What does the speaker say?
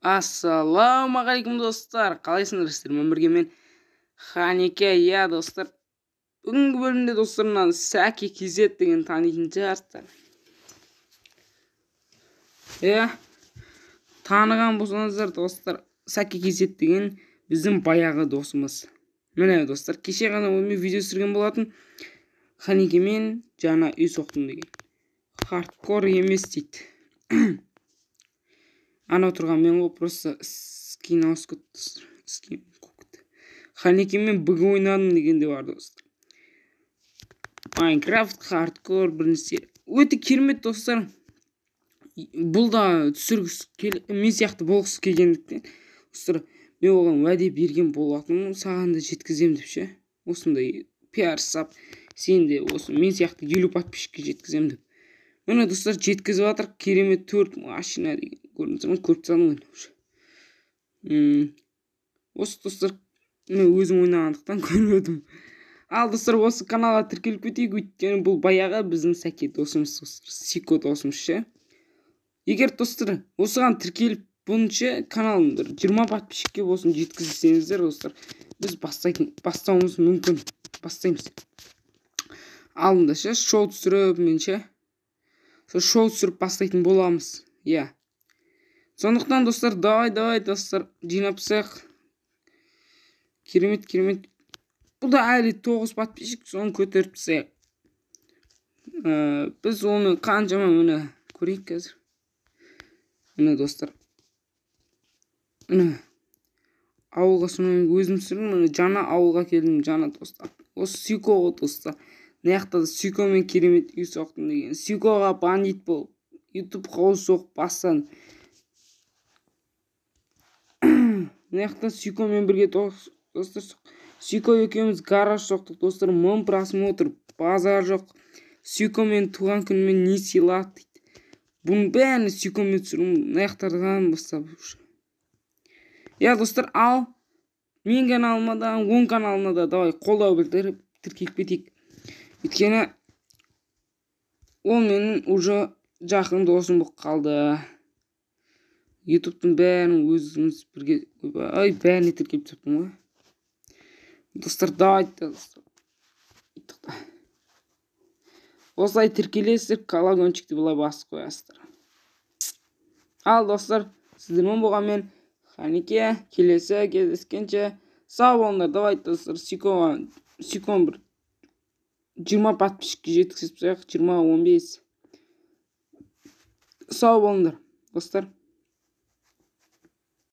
Ассалаумағалейкум достар, қалайсыңдар сіздермен бірге мен Ханике. Достар, бүгінгі бөлімде достар мына Сәке KZ деген танитын шығарсыздар. Таныған болсаңыздар достар, Сәке KZ деген біздің баяғы досымыз. Міне достар, кеше ғана онымен видео түсірген болатын. Ханикемен жаңа үй соқтым деген. Хардкор емес дейді. Ана тұрған мен ғой, просто скин ауысып кетті. Ханикемен бүгі ойнадым дегенде бар достар. Майнкрафт хардкор бірінші өте керемет достар. Бұл да түсіргісі мен сияқты болғысы келгендіктен достар, мен оған уәде берген болатын, саған да жеткізем деп ше. Осындай пиар жасап, сен де осы мен сияқты 50 подписчикке жеткізем деп. Міне достар, жеткізіп жатыр. Керемет 4 машина деген. Көрдіңіздер ме? Көріп тұрсам ғой. Осы достар, мен өзім ойнағандықтан көрмедім. Ал достар, осы каналға тіркеліп кетейік, өйткені бұл баяғы біздің Сәке досымыз достар. Сико досымыз ше. Егер достар, осыған тіркеліп бұнша каналын 20 подписчикке болсын жеткізсеңіздер достар, біз бастауымыз мүмкін. Бастаймыз. Алдында ше шоу түсіріп мен ше. Шоу түсіріп бастайтын боламыз. Сондықтан достар, давай достар, жинапсақ. Керемет. Бұл да әлі 9 подписчик, соны көтеріп тастайық. Біз оны қаншама міне көрейік қазір. Міне достар. Міне ауылға сонымен өзім түсірдім. Міне жаңа ауылға келдім, жаңа достар. Осы Сико ғой достар. Наяқта да Сикомен керемет үй соқтым деген. Сикоға бандит болып, YouTube қауыз соғып бастан. Наяқта Сикомен бірге достар. Сико екеуміз гараж соқтық достар. 1000 просмотр, базар жоқ. Сикомен туған күнімен не сыйлады дейді. Бұның бәрін Сикомен түсірім наяқтардан бастап. Достар, ал мен каналыма да, 10 каналына да давай қолдау білдіріп тіркеліп кетейік. Өйткені ол менің уже жақын досым болып қалды. YouTube'тың бәрін өзіміз бірге бәріне тіркеліп түсірдім ғой. Достар, давай достар. Осылай тіркелесіздер, колокольчикті былай басып қоясыздар. Ал достар, сіздермен болған мен Ханике. Келесі кездескенше сау болыңдар. Давай достар, Сиконы бір 20 подписчикке жеткізіп тастайық. 20-15. Сау болыңдар достар.